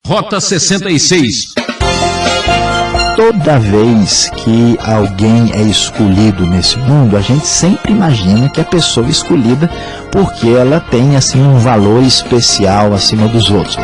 Rota 66. Toda vez que alguém é escolhido nesse mundo, a gente sempre imagina que a pessoa é escolhida porque ela tem assim um valor especial acima dos outros.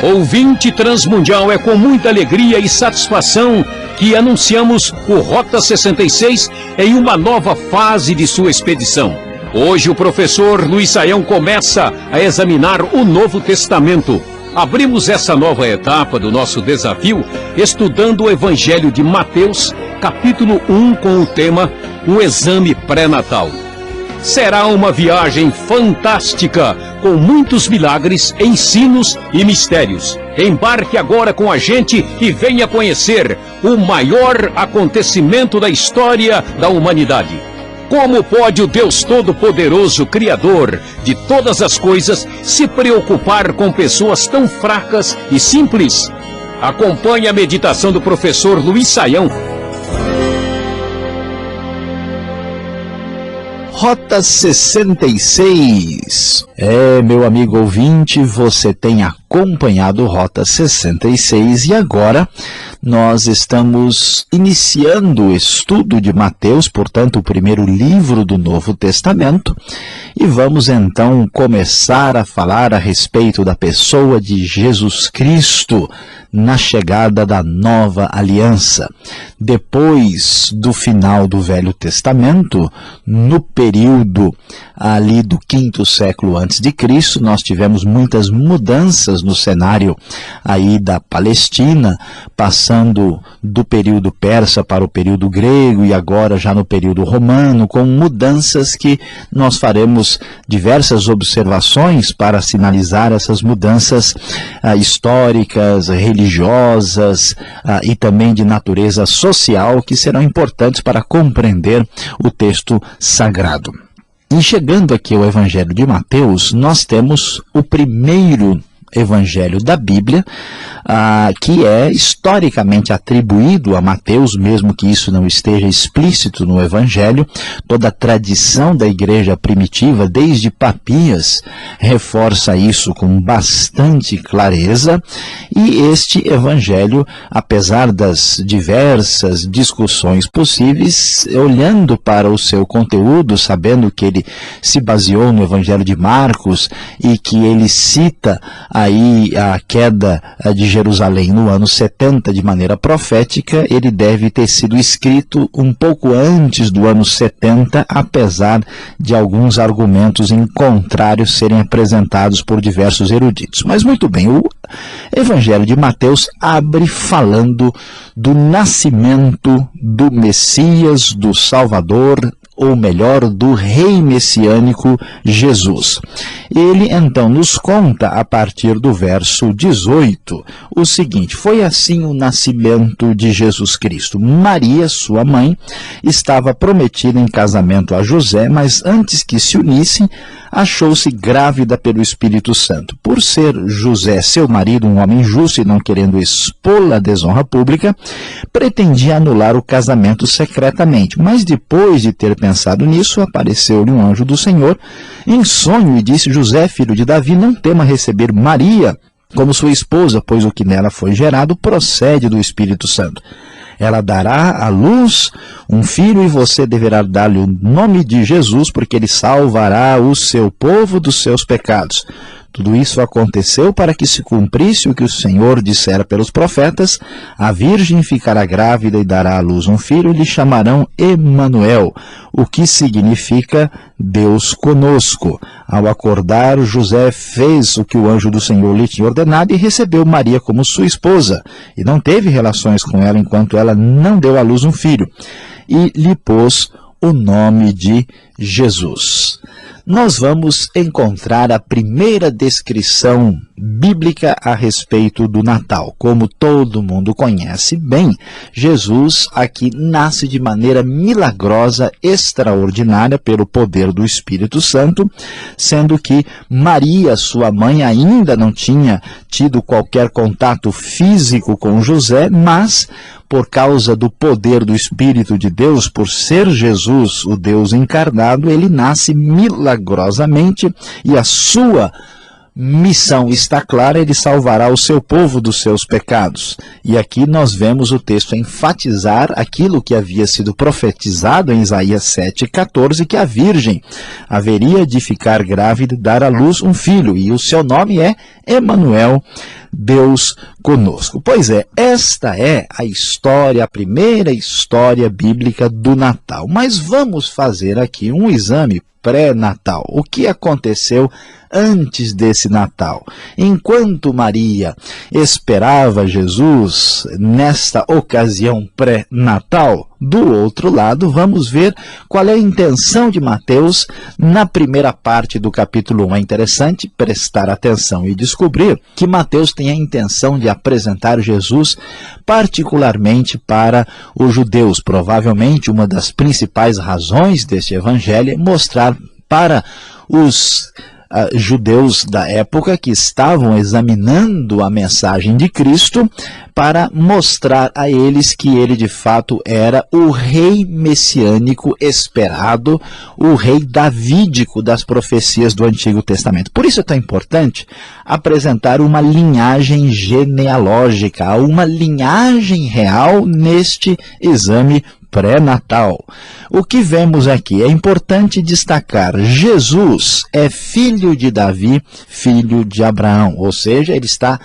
Ouvinte Transmundial, é com muita alegria e satisfação que anunciamos o Rota 66 em uma nova fase de sua expedição. Hoje o professor Luiz Saião começa a examinar o Novo Testamento. Abrimos essa nova etapa do nosso desafio estudando o Evangelho de Mateus, capítulo 1, com o tema O Exame Pré-Natal. Será uma viagem fantástica, com muitos milagres, ensinos e mistérios. Embarque agora com a gente e venha conhecer o maior acontecimento da história da humanidade. Como pode o Deus Todo-Poderoso, Criador de todas as coisas, se preocupar com pessoas tão fracas e simples? Acompanhe a meditação do professor Luiz Saião. Rota 66. Meu amigo ouvinte, você tem acompanhado Rota 66 e agora nós estamos iniciando o estudo de Mateus, portanto, o primeiro livro do Novo Testamento, e vamos então começar a falar a respeito da pessoa de Jesus Cristo na chegada da nova aliança. Depois do final do Velho Testamento, no período ali do 5º século antes de Cristo, nós tivemos muitas mudanças no cenário aí da Palestina, passando do período persa para o período grego e agora já no período romano, com mudanças que nós faremos diversas observações para sinalizar essas mudanças históricas, religiosas e também de natureza social que serão importantes para compreender o texto sagrado. E chegando aqui ao Evangelho de Mateus, nós temos o primeiro Evangelho da Bíblia, que é historicamente atribuído a Mateus, mesmo que isso não esteja explícito no Evangelho. Toda a tradição da igreja primitiva, desde Papias, reforça isso com bastante clareza, e este Evangelho, apesar das diversas discussões possíveis, olhando para o seu conteúdo, sabendo que ele se baseou no Evangelho de Marcos e que ele cita aí a queda de Jerusalém no ano 70 de maneira profética, ele deve ter sido escrito um pouco antes do ano 70, apesar de alguns argumentos em contrário serem apresentados por diversos eruditos. Mas muito bem, o Evangelho de Mateus abre falando do nascimento do Messias, do Salvador, ou melhor, do rei messiânico Jesus. Ele então nos conta, a partir do verso 18, o seguinte: foi assim o nascimento de Jesus Cristo. Maria, sua mãe, estava prometida em casamento a José, mas antes que se unissem, achou-se grávida pelo Espírito Santo. Por ser José, seu marido, um homem justo e não querendo expô-la à desonra pública, pretendia anular o casamento secretamente. Mas depois de ter pensado nisso, apareceu-lhe um anjo do Senhor em sonho e disse: José, filho de Davi, não tema receber Maria como sua esposa, pois o que nela foi gerado procede do Espírito Santo. Ela dará à luz um filho e você deverá dar-lhe o nome de Jesus, porque ele salvará o seu povo dos seus pecados. Tudo isso aconteceu para que se cumprisse o que o Senhor dissera pelos profetas: a virgem ficará grávida e dará à luz um filho e lhe chamarão Emanuel, o que significa Deus conosco. Ao acordar, José fez o que o anjo do Senhor lhe tinha ordenado e recebeu Maria como sua esposa, e não teve relações com ela enquanto ela não deu à luz um filho, e lhe pôs o nome de Jesus. Nós vamos encontrar a primeira descrição bíblica a respeito do Natal. Como todo mundo conhece bem, Jesus aqui nasce de maneira milagrosa, extraordinária, pelo poder do Espírito Santo, sendo que Maria, sua mãe, ainda não tinha tido qualquer contato físico com José, mas por causa do poder do Espírito de Deus, por ser Jesus o Deus encarnado, ele nasce milagrosamente e a sua missão está clara: ele salvará o seu povo dos seus pecados. E aqui nós vemos o texto enfatizar aquilo que havia sido profetizado em Isaías 7,14, que a virgem haveria de ficar grávida e dar à luz um filho, e o seu nome é Emanuel, Deus conosco. Pois é, esta é a história, a primeira história bíblica do Natal. Mas vamos fazer aqui um exame pré-natal. O que aconteceu antes desse Natal? Enquanto Maria esperava Jesus nesta ocasião pré-natal, do outro lado, vamos ver qual é a intenção de Mateus na primeira parte do capítulo 1. É interessante prestar atenção e descobrir que Mateus tem a intenção de apresentar Jesus particularmente para os judeus. Provavelmente uma das principais razões deste evangelho é mostrar para os judeus da época que estavam examinando a mensagem de Cristo, para mostrar a eles que ele de fato era o rei messiânico esperado, o rei davídico das profecias do Antigo Testamento. Por isso é tão importante apresentar uma linhagem genealógica, uma linhagem real neste exame pré-natal. O que vemos aqui? É importante destacar: Jesus é filho de Davi, filho de Abraão, ou seja, ele está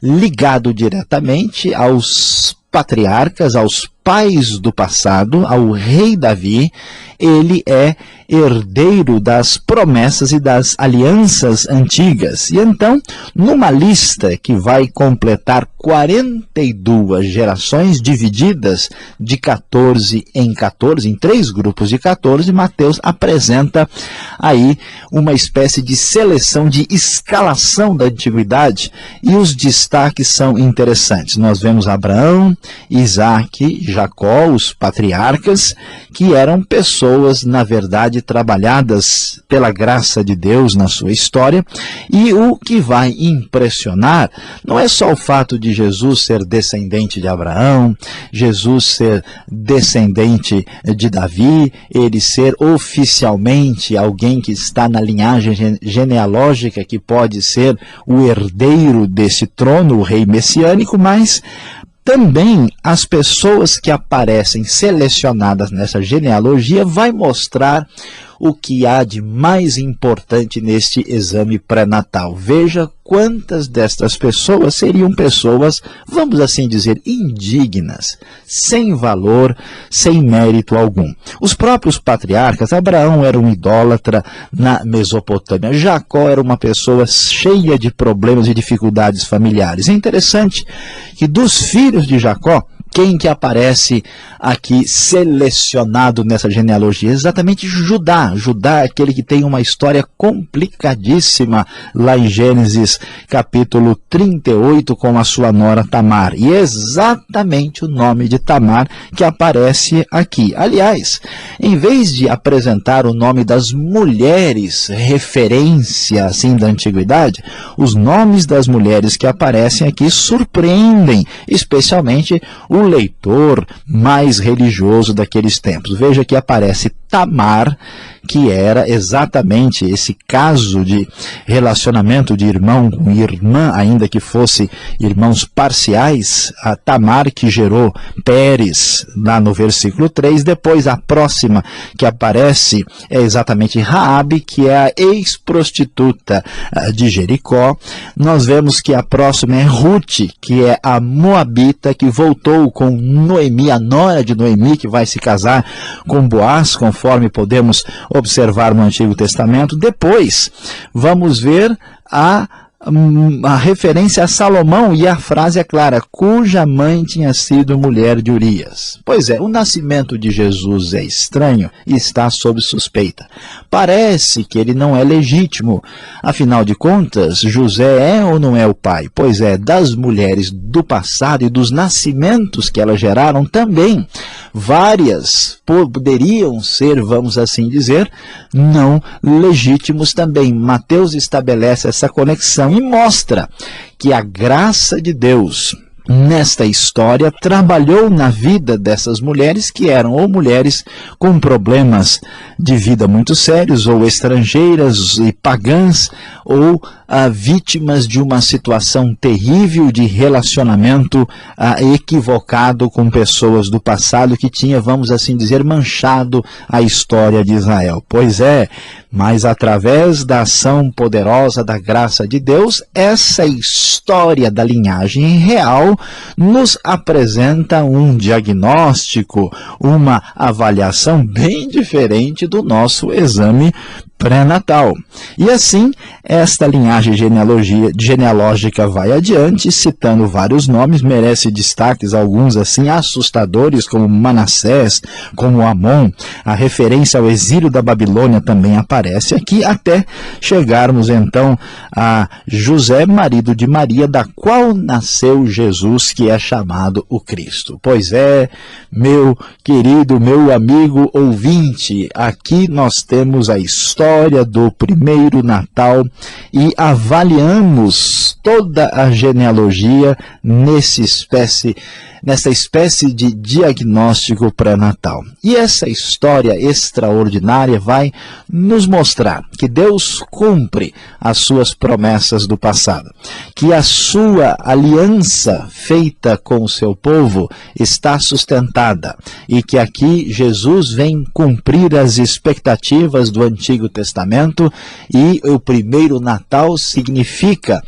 ligado diretamente aos patriarcas, aos pais do passado, ao rei Davi. Ele é herdeiro das promessas e das alianças antigas. E então, numa lista que vai completar 42 gerações divididas de 14 em 14, em 3 grupos de 14, Mateus apresenta aí uma espécie de seleção, de escalação da antiguidade, e os destaques são interessantes. Nós vemos Abraão, Isaac, Jacó, os patriarcas, que eram pessoas, na verdade, trabalhadas pela graça de Deus na sua história. E o que vai impressionar não é só o fato de Jesus ser descendente de Abraão, Jesus ser descendente de Davi, ele ser oficialmente alguém que está na linhagem genealógica, que pode ser o herdeiro desse trono, o rei messiânico, mas também as pessoas que aparecem selecionadas nessa genealogia vai mostrar o que há de mais importante neste exame pré-natal. Veja quantas destas pessoas seriam pessoas, vamos assim dizer, indignas, sem valor, sem mérito algum. Os próprios patriarcas: Abraão era um idólatra na Mesopotâmia, Jacó era uma pessoa cheia de problemas e dificuldades familiares. É interessante que dos filhos de Jacó, quem que aparece aqui selecionado nessa genealogia? Exatamente Judá. Judá é aquele que tem uma história complicadíssima lá em Gênesis capítulo 38 com a sua nora Tamar. E é exatamente o nome de Tamar que aparece aqui. Aliás, em vez de apresentar o nome das mulheres, referência assim da antiguidade, os nomes das mulheres que aparecem aqui surpreendem, especialmente o leitor mais religioso daqueles tempos. Veja que aparece Tamar, que era exatamente esse caso de relacionamento de irmão com irmã, ainda que fosse irmãos parciais. A Tamar que gerou Pérez, lá no versículo 3. Depois a próxima que aparece é exatamente Raabe, que é a ex-prostituta de Jericó. Nós vemos que a próxima é Ruth, que é a moabita que voltou com Noemi, a nora de Noemi, que vai se casar com Boaz, conforme podemos observar no Antigo Testamento. Depois vamos ver a a referência a Salomão, e a frase é clara: cuja mãe tinha sido mulher de Urias. Pois é, o nascimento de Jesus é estranho e está sob suspeita. Parece que ele não é legítimo. Afinal de contas, José é ou não é o pai? Pois é, das mulheres do passado e dos nascimentos que elas geraram também, várias poderiam ser, vamos assim dizer, não legítimos também. Mateus estabelece essa conexão e mostra que a graça de Deus nesta história trabalhou na vida dessas mulheres, que eram ou mulheres com problemas de vida muito sérios, ou estrangeiras e pagãs, ou vítimas de uma situação terrível de relacionamento equivocado com pessoas do passado que tinha, vamos assim dizer, manchado a história de Israel. Pois é, mas através da ação poderosa da graça de Deus, essa história da linhagem real nos apresenta um diagnóstico, uma avaliação bem diferente do nosso exame pré-natal. E assim, esta linhagem genealógica vai adiante, citando vários nomes, merece destaques, alguns assim assustadores, como Manassés, como Amon. A referência ao exílio da Babilônia também aparece aqui, até chegarmos então a José, marido de Maria, da qual nasceu Jesus, que é chamado o Cristo. Pois é, meu querido, meu amigo ouvinte, aqui nós temos a história do primeiro Natal e avaliamos toda a genealogia nessa espécie de diagnóstico pré-natal. E essa história extraordinária vai nos mostrar que Deus cumpre as suas promessas do passado, que a sua aliança feita com o seu povo está sustentada e que aqui Jesus vem cumprir as expectativas do Antigo Testamento, e o primeiro Natal significa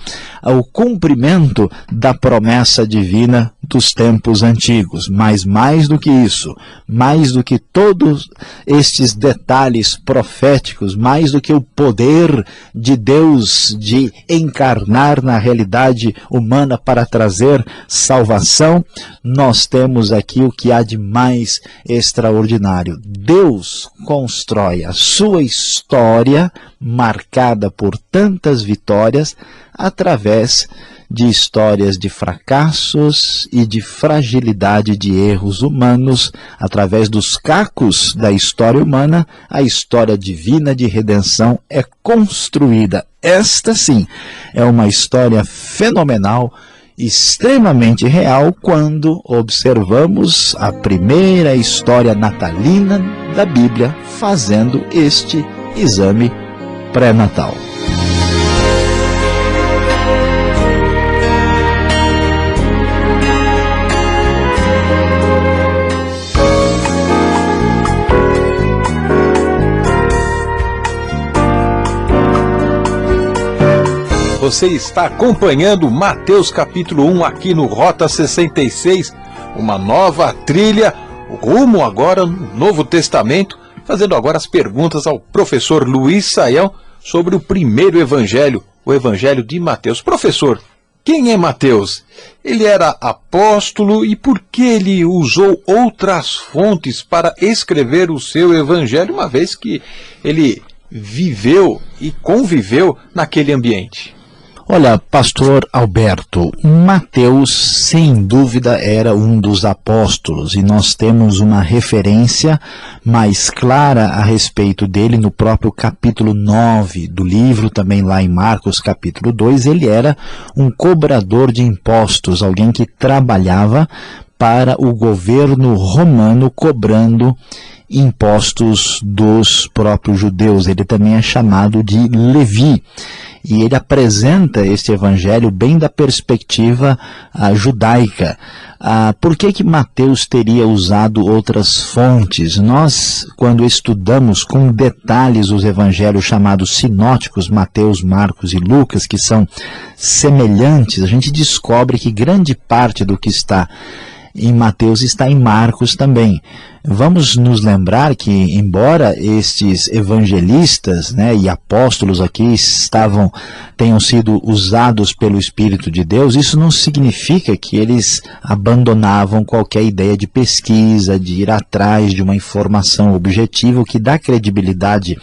o cumprimento da promessa divina dos tempos antigos. Mas mais do que isso, mais do que todos estes detalhes proféticos, mais do que o poder de Deus de encarnar na realidade humana para trazer salvação, nós temos aqui o que há de mais extraordinário. Deus constrói a sua história, marcada por tantas vitórias, através de histórias de fracassos e de fragilidade de erros humanos. Através dos cacos da história humana, a história divina de redenção é construída. Esta sim é uma história fenomenal, extremamente real, quando observamos a primeira história natalina da Bíblia fazendo este exame pré-natal. Você está acompanhando Mateus capítulo 1 aqui no Rota 66, uma nova trilha, rumo agora no Novo Testamento, fazendo agora as perguntas ao professor Luiz Saião sobre o primeiro evangelho, o evangelho de Mateus. Professor, quem é Mateus? Ele era apóstolo, e por que ele usou outras fontes para escrever o seu evangelho, uma vez que ele viveu e conviveu naquele ambiente? Olha, pastor Alberto, Mateus, sem dúvida, era um dos apóstolos, e nós temos uma referência mais clara a respeito dele no próprio capítulo 9 do livro, também lá em Marcos capítulo 2, ele era um cobrador de impostos, alguém que trabalhava para o governo romano cobrando impostos dos próprios judeus. Ele também é chamado de Levi. E ele apresenta este evangelho bem da perspectiva judaica. Por que Mateus teria usado outras fontes? Nós, quando estudamos com detalhes os evangelhos chamados sinóticos, Mateus, Marcos e Lucas, que são semelhantes, a gente descobre que grande parte do que está em Mateus está em Marcos também. Vamos nos lembrar que, embora estes evangelistas, né, e apóstolos aqui tenham sido usados pelo Espírito de Deus, isso não significa que eles abandonavam qualquer ideia de pesquisa, de ir atrás de uma informação objetiva. O que dá credibilidade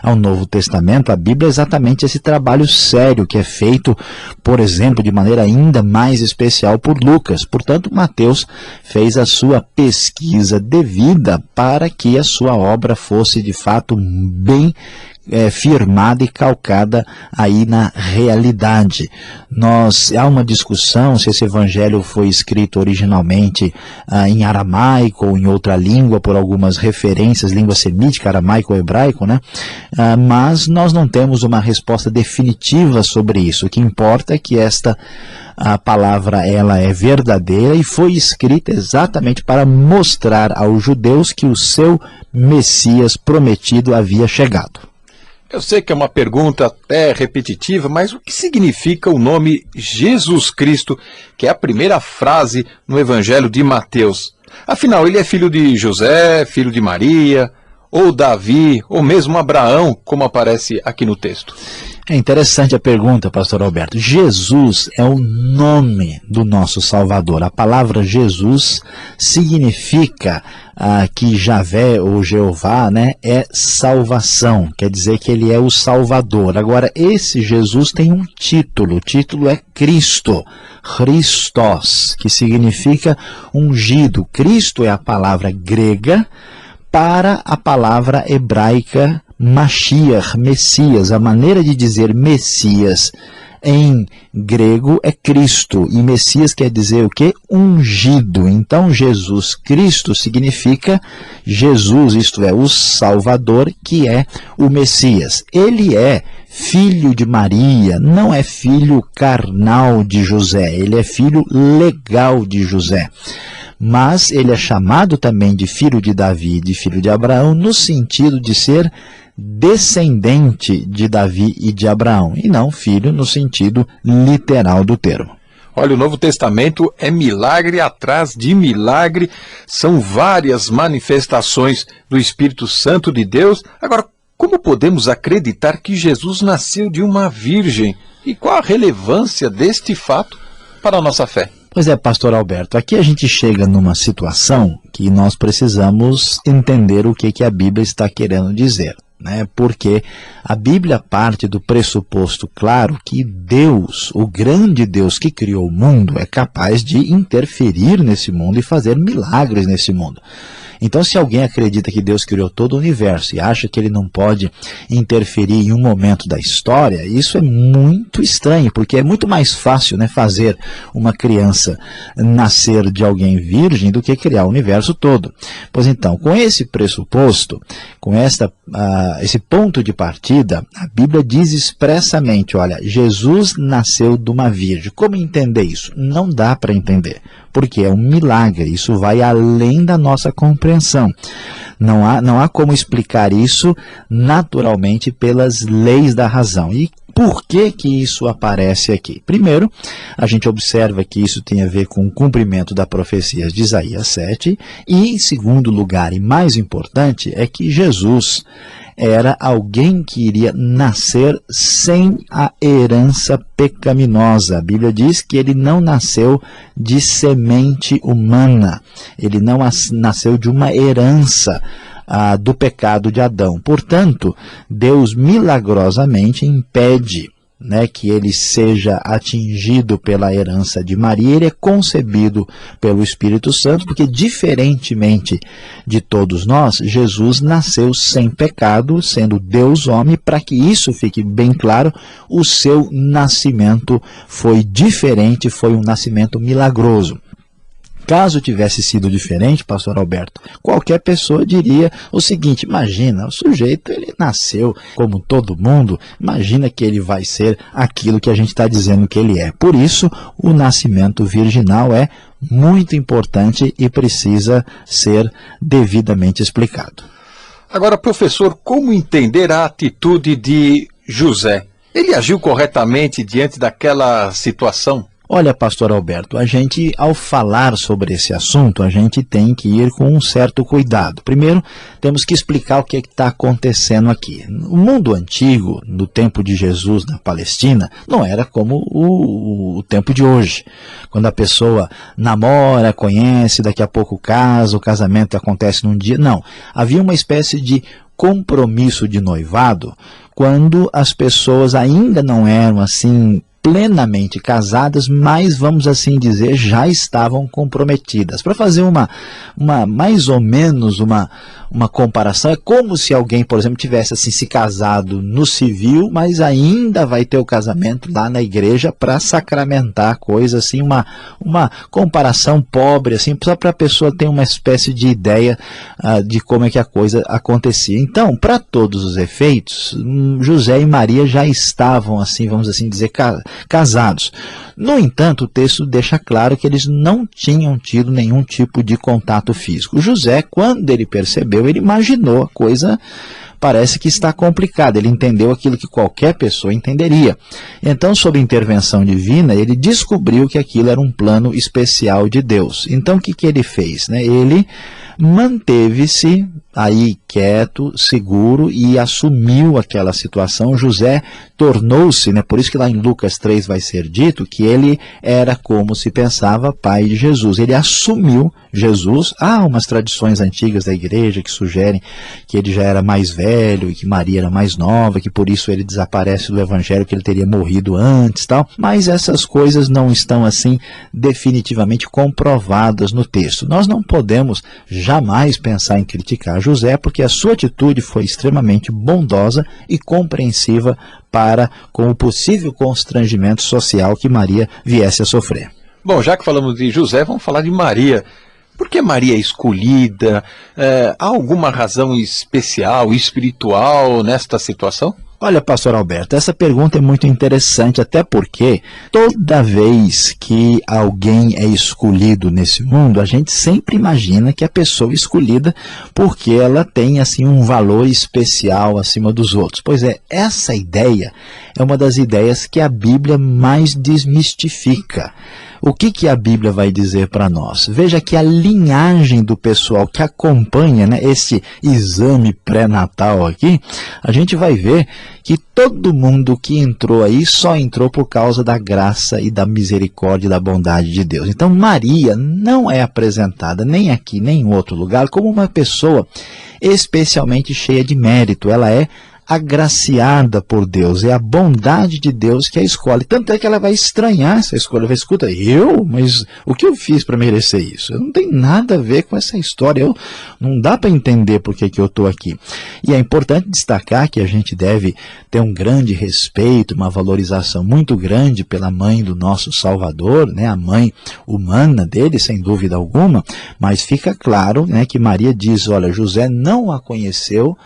ao Novo Testamento, a Bíblia, é exatamente esse trabalho sério que é feito, por exemplo, de maneira ainda mais especial por Lucas. Portanto, Mateus fez a sua pesquisa devida para que a sua obra fosse de fato bem firmada e calcada aí na realidade. Há uma discussão se esse evangelho foi escrito originalmente em aramaico ou em outra língua, por algumas referências, língua semítica, aramaico ou hebraico, né? Mas nós não temos uma resposta definitiva sobre isso. O que importa é que a palavra ela é verdadeira e foi escrita exatamente para mostrar aos judeus que o seu Messias prometido havia chegado. Eu sei que é uma pergunta até repetitiva, mas o que significa o nome Jesus Cristo, que é a primeira frase no Evangelho de Mateus? Afinal, ele é filho de José, filho de Maria, ou Davi, ou mesmo Abraão, como aparece aqui no texto? É interessante a pergunta, pastor Alberto. Jesus é o nome do nosso Salvador. A palavra Jesus significa que Javé ou Jeová, né, é salvação. Quer dizer que ele é o Salvador. Agora, esse Jesus tem um título. O título é Cristo. Christos, que significa ungido. Cristo é a palavra grega para a palavra hebraica Mashiach, Messias. A maneira de dizer Messias em grego é Cristo, e Messias quer dizer o quê? Ungido. Então Jesus Cristo significa Jesus, isto é, o Salvador, que é o Messias. Ele é filho de Maria, não é filho carnal de José, ele é filho legal de José. Mas ele é chamado também de filho de Davi, de filho de Abraão, no sentido de ser descendente de Davi e de Abraão, e não filho no sentido literal do termo. Olha, o Novo Testamento é milagre atrás de milagre, são várias manifestações do Espírito Santo de Deus. Agora, como podemos acreditar que Jesus nasceu de uma virgem? E qual a relevância deste fato para a nossa fé? Pois é, pastor Alberto, aqui a gente chega numa situação que nós precisamos entender o que a Bíblia está querendo dizer, né? Porque a Bíblia parte do pressuposto claro que Deus, o grande Deus que criou o mundo, é capaz de interferir nesse mundo e fazer milagres nesse mundo. Então, se alguém acredita que Deus criou todo o universo e acha que ele não pode interferir em um momento da história, isso é muito estranho, porque é muito mais fácil, né, fazer uma criança nascer de alguém virgem do que criar o universo todo. Pois então, com esse pressuposto, com esse ponto de partida, a Bíblia diz expressamente, olha, Jesus nasceu de uma virgem. Como entender isso? Não dá para entender, porque é um milagre, isso vai além da nossa compreensão. Não há como explicar isso naturalmente pelas leis da razão. E por que isso aparece aqui? Primeiro, a gente observa que isso tem a ver com o cumprimento da profecia de Isaías 7. E, em segundo lugar, e mais importante, é que Jesus era alguém que iria nascer sem a herança pecaminosa. A Bíblia diz que ele não nasceu de semente humana. Ele não nasceu de uma herança do pecado de Adão. Portanto, Deus milagrosamente impede, né, que ele seja atingido pela herança de Maria. Ele é concebido pelo Espírito Santo, porque diferentemente de todos nós, Jesus nasceu sem pecado, sendo Deus homem. Para que isso fique bem claro, o seu nascimento foi diferente, foi um nascimento milagroso. Caso tivesse sido diferente, pastor Alberto, qualquer pessoa diria o seguinte: imagina, o sujeito ele nasceu como todo mundo, imagina que ele vai ser aquilo que a gente está dizendo que ele é. Por isso, o nascimento virginal é muito importante e precisa ser devidamente explicado. Agora, professor, como entender a atitude de José? Ele agiu corretamente diante daquela situação? Olha, pastor Alberto, a gente, ao falar sobre esse assunto, a gente tem que ir com um certo cuidado. Primeiro, temos que explicar o que está acontecendo aqui. O mundo antigo, no tempo de Jesus na Palestina, não era como o tempo de hoje. Quando a pessoa namora, conhece, daqui a pouco casa, o casamento acontece num dia. Não, havia uma espécie de compromisso de noivado quando as pessoas ainda não eram assim plenamente casadas, mas vamos assim dizer, já estavam comprometidas. Para fazer mais ou menos uma comparação, é como se alguém, por exemplo, tivesse assim se casado no civil, mas ainda vai ter o casamento lá na igreja para sacramentar a coisa, assim, uma comparação pobre, assim, só para a pessoa ter uma espécie de ideia de como é que a coisa acontecia. Então, para todos os efeitos, José e Maria já estavam, assim, vamos assim dizer, casados. No entanto, o texto deixa claro que eles não tinham tido nenhum tipo de contato físico. José, quando ele percebeu, ele imaginou a coisa, parece que está complicada. Ele entendeu aquilo que qualquer pessoa entenderia. Então, sob intervenção divina, ele descobriu que aquilo era um plano especial de Deus. Então, o que ele fez? Ele manteve-se aí quieto, seguro, e assumiu aquela situação. José tornou-se, por isso que lá em Lucas 3 vai ser dito que ele era, como se pensava, pai de Jesus. Ele assumiu Jesus. Há umas tradições antigas da igreja que sugerem que ele já era mais velho e que Maria era mais nova, que por isso ele desaparece do evangelho, que ele teria morrido antes, tal. Mas essas coisas não estão assim definitivamente comprovadas no texto. Nós não podemos jamais pensar em criticar José, porque a sua atitude foi extremamente bondosa e compreensiva para com o possível constrangimento social que Maria viesse a sofrer. Bom, já que falamos de José, vamos falar de Maria. Por que Maria é escolhida? Há alguma razão especial, espiritual nesta situação? Olha, pastor Alberto, essa pergunta é muito interessante, até porque toda vez que alguém é escolhido nesse mundo, a gente sempre imagina que a pessoa é escolhida porque ela tem assim um valor especial acima dos outros. Pois é, essa ideia é uma das ideias que a Bíblia mais desmistifica. O que a Bíblia vai dizer para nós? Veja que a linhagem do pessoal que acompanha esse exame pré-natal aqui, a gente vai ver que todo mundo que entrou aí só entrou por causa da graça e da misericórdia e da bondade de Deus. Então Maria não é apresentada nem aqui nem em outro lugar como uma pessoa especialmente cheia de mérito. Ela é agraciada por Deus, é a bondade de Deus que a escolhe. Tanto é que ela vai estranhar essa escolha. Vai, escuta, mas o que eu fiz para merecer isso? Eu não tenho nada a ver com essa história. Não dá para entender por que eu estou aqui. E é importante destacar que a gente deve ter um grande respeito, uma valorização muito grande pela mãe do nosso Salvador, a mãe humana dele, sem dúvida alguma, mas fica claro que Maria diz, olha, José não a conheceu,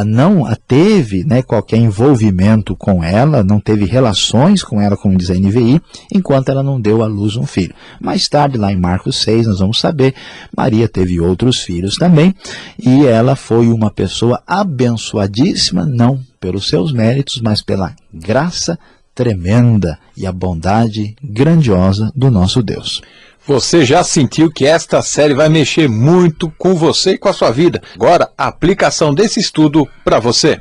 não a teve qualquer envolvimento com ela, não teve relações com ela, como diz a NVI, enquanto ela não deu à luz um filho. Mais tarde, lá em Marcos 6, nós vamos saber, Maria teve outros filhos também, e ela foi uma pessoa abençoadíssima, não pelos seus méritos, mas pela graça tremenda e a bondade grandiosa do nosso Deus. Você já sentiu que esta série vai mexer muito com você e com a sua vida. Agora, a aplicação desse estudo para você.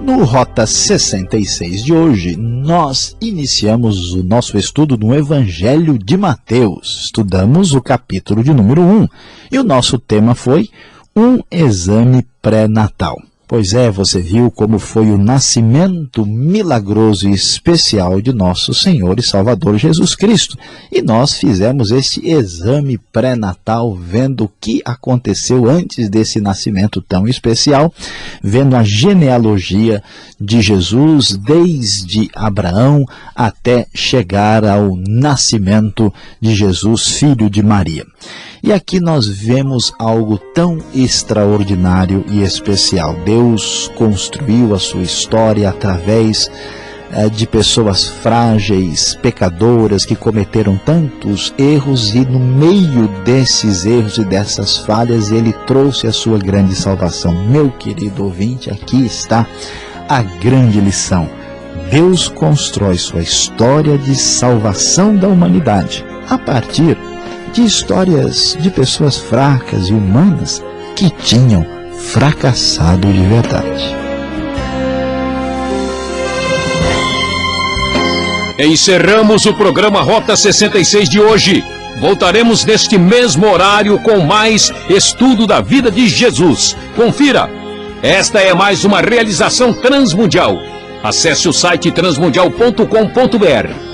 No Rota 66 de hoje, nós iniciamos o nosso estudo no Evangelho de Mateus. Estudamos o capítulo de número 1 e o nosso tema foi um exame pré-natal. Pois é, você viu como foi o nascimento milagroso e especial de nosso Senhor e Salvador Jesus Cristo. E nós fizemos este exame pré-natal, vendo o que aconteceu antes desse nascimento tão especial, vendo a genealogia de Jesus desde Abraão até chegar ao nascimento de Jesus, filho de Maria. E aqui nós vemos algo tão extraordinário e especial. Deus construiu a sua história através de pessoas frágeis, pecadoras, que cometeram tantos erros, e no meio desses erros e dessas falhas Ele trouxe a sua grande salvação. Meu querido ouvinte, aqui está a grande lição. Deus constrói sua história de salvação da humanidade a partir de histórias de pessoas fracas e humanas que tinham fracassado de verdade. Encerramos o programa Rota 66 de hoje. Voltaremos neste mesmo horário com mais estudo da vida de Jesus. Confira! Esta é mais uma realização transmundial. Acesse o site transmundial.com.br.